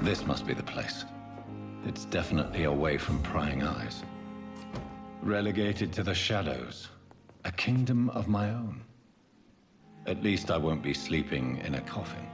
This must be the place. It's definitely away from prying eyes. Relegated to the shadows. A kingdom of my own. At least I won't be sleeping in a coffin.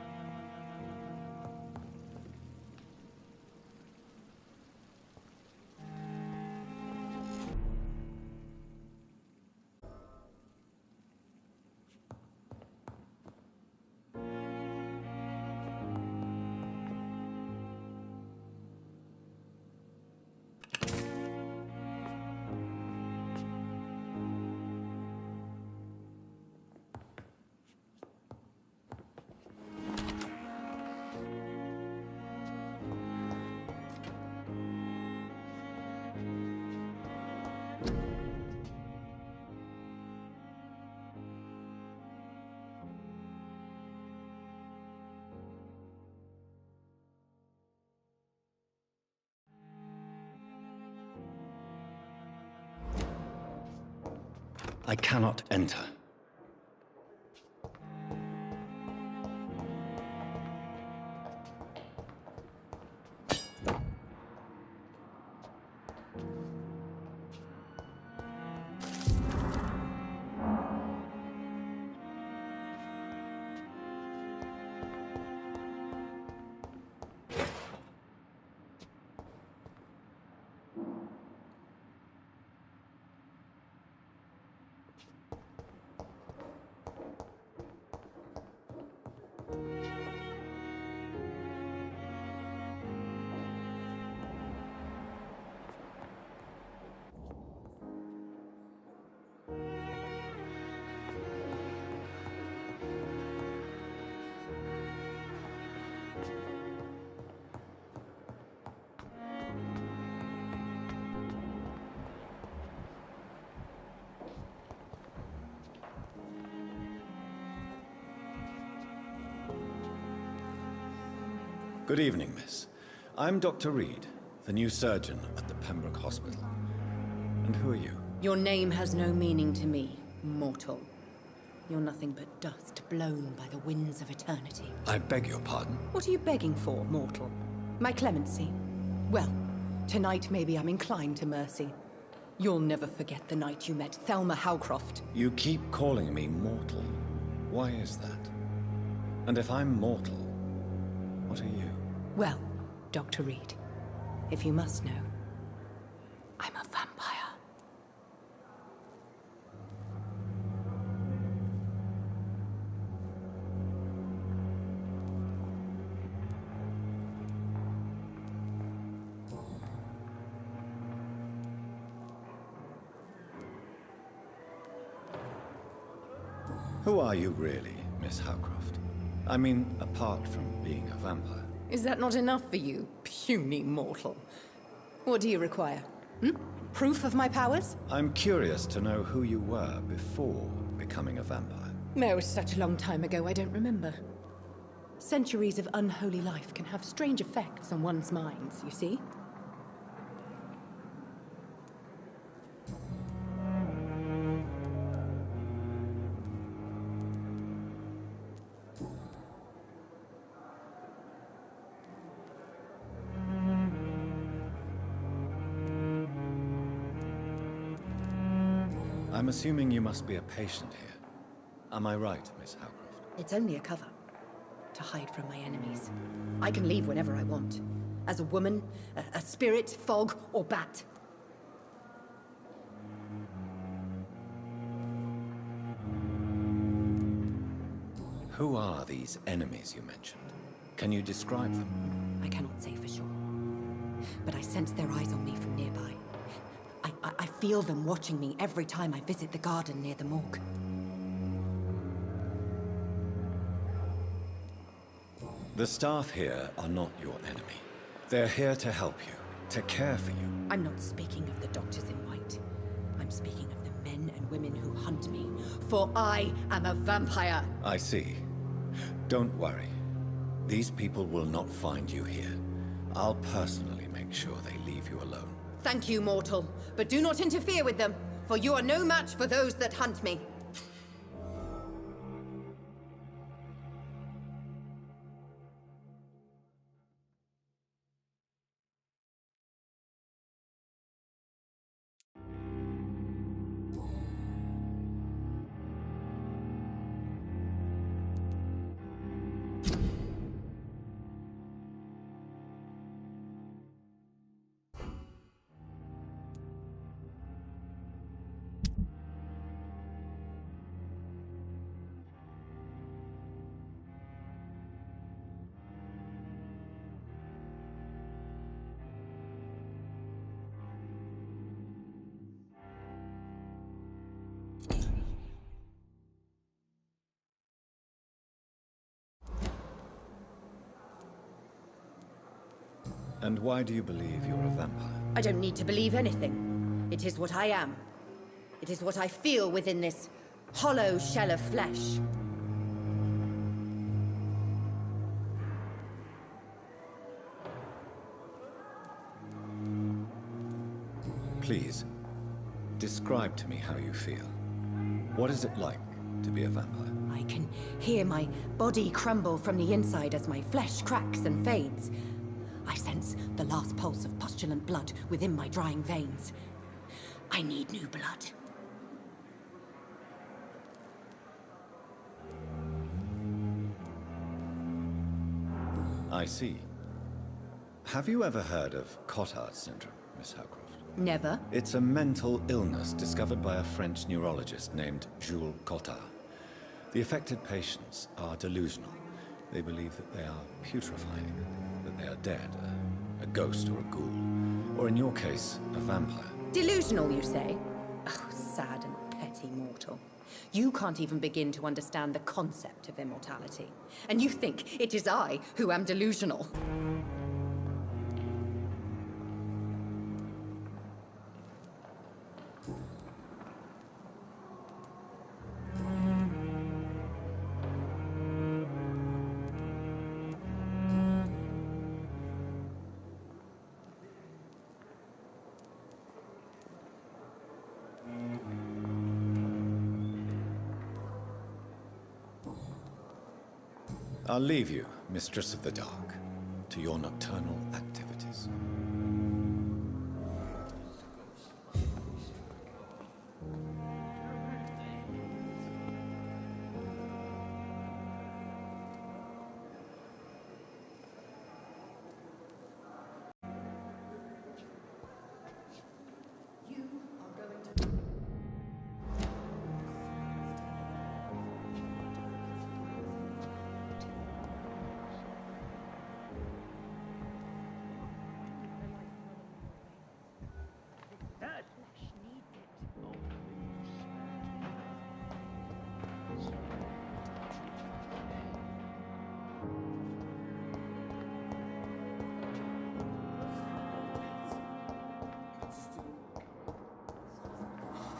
I cannot enter. Good evening, miss. I'm Dr. Reed, the new surgeon at the Pembroke Hospital. And who are you? Your name has no meaning to me, mortal. You're nothing but dust blown by the winds of eternity. I beg your pardon? What are you begging for, mortal? My clemency? Well, tonight maybe I'm inclined to mercy. You'll never forget the night you met Thelma Howcroft. You keep calling me mortal. Why is that? And if I'm mortal, what are you? Well, Dr. Reed, if you must know, I'm a vampire. Who are you really, Miss Howcroft? I mean, apart from being a vampire. Is that not enough for you, puny mortal? What do you require? Proof of my powers? I'm curious to know who you were before becoming a vampire. No, such a long time ago, I don't remember. Centuries of unholy life can have strange effects on one's minds, you see? I'm assuming you must be a patient here. Am I right, Miss Howcroft? It's only a cover. To hide from my enemies. I can leave whenever I want. As a woman, a spirit, fog, or bat. Who are these enemies you mentioned? Can you describe them? I cannot say for sure. But I sense their eyes on me from nearby. I feel them watching me every time I visit the garden near the morgue. The staff here are not your enemy. They're here to help you, to care for you. I'm not speaking of the doctors in white. I'm speaking of the men and women who hunt me. For I am a vampire. I see. Don't worry. These people will not find you here. I'll personally make sure they leave you alone. Thank you, mortal. But do not interfere with them, for you are no match for those that hunt me. And why do you believe you're a vampire? I don't need to believe anything. It is what I am. It is what I feel within this hollow shell of flesh. Please, describe to me how you feel. What is it like to be a vampire? I can hear my body crumble from the inside as my flesh cracks and fades. I sense the last pulse of postulant blood within my drying veins. I need new blood. I see. Have you ever heard of Cotard syndrome, Miss Howcroft? Never. It's a mental illness discovered by a French neurologist named Jules Cotard. The affected patients are delusional. They believe that they are putrefying, that they are dead, a ghost or a ghoul, or in your case, a vampire. Delusional, you say? Oh, sad and petty mortal. You can't even begin to understand the concept of immortality. And you think it is I who am delusional. I'll leave you, Mistress of the Dark, to your nocturnal activities.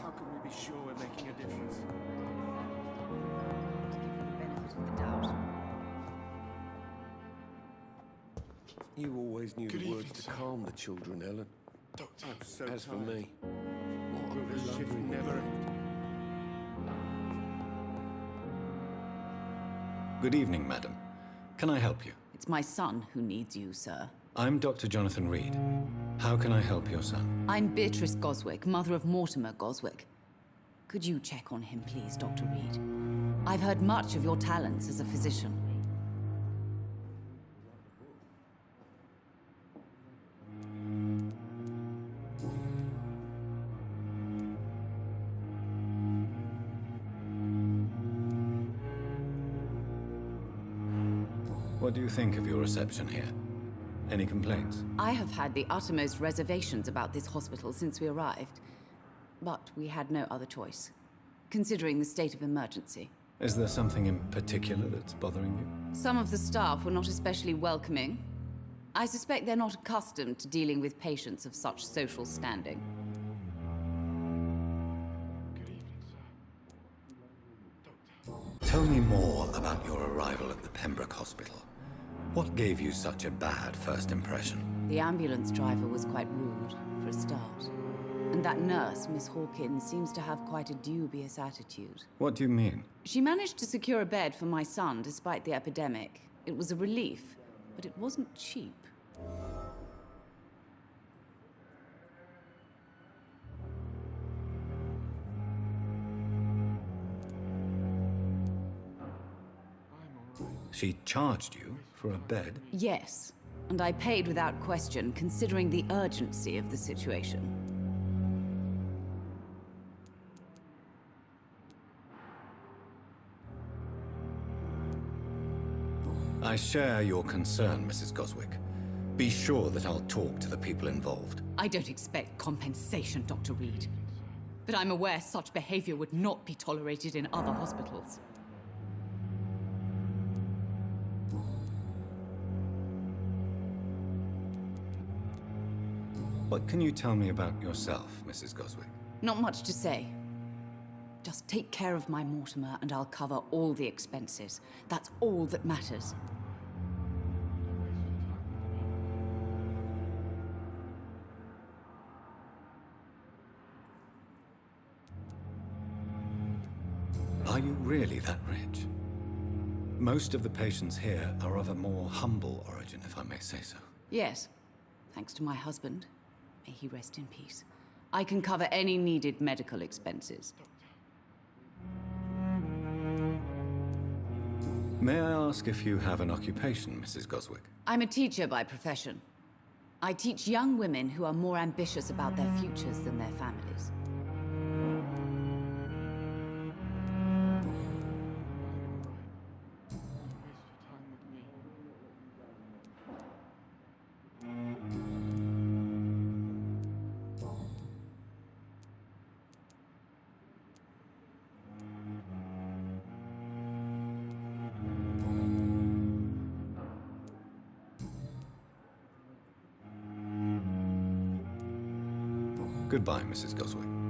How can we be sure we're making a difference? To give you the benefit of the doubt. You always knew Good the evening, words to sir. calm the children, Ellen. Doctor, As for me, will this shift never end? Good evening, madam. Can I help you? It's my son who needs you, sir. I'm Dr. Jonathan Reed. How can I help your son? I'm Beatrice Goswick, mother of Mortimer Goswick. Could you check on him, please, Dr. Reed? I've heard much of your talents as a physician. What do you think of your reception here? Any complaints? I have had the uttermost reservations about this hospital since we arrived. But we had no other choice, considering the state of emergency. Is there something in particular that's bothering you? Some of the staff were not especially welcoming. I suspect they're not accustomed to dealing with patients of such social standing. Good evening, sir. Tell me more about your arrival at the Pembroke Hospital. What gave you such a bad first impression? The ambulance driver was quite rude, for a start. And that nurse, Miss Hawkins, seems to have quite a dubious attitude. What do you mean? She managed to secure a bed for my son despite the epidemic. It was a relief, but it wasn't cheap. She charged you for a bed? Yes, and I paid without question, considering the urgency of the situation. I share your concern, Mrs. Goswick. Be sure that I'll talk to the people involved. I don't expect compensation, Dr. Reed. But I'm aware such behavior would not be tolerated in other hospitals. What can you tell me about yourself, Mrs. Goswick? Not much to say. Just take care of my Mortimer and I'll cover all the expenses. That's all that matters. Are you really that rich? Most of the patients here are of a more humble origin, if I may say so. Yes, thanks to my husband. May he rest in peace. I can cover any needed medical expenses. May I ask if you have an occupation, Mrs. Goswick? I'm a teacher by profession. I teach young women who are more ambitious about their futures than their families. Goodbye, Mrs. Goswick.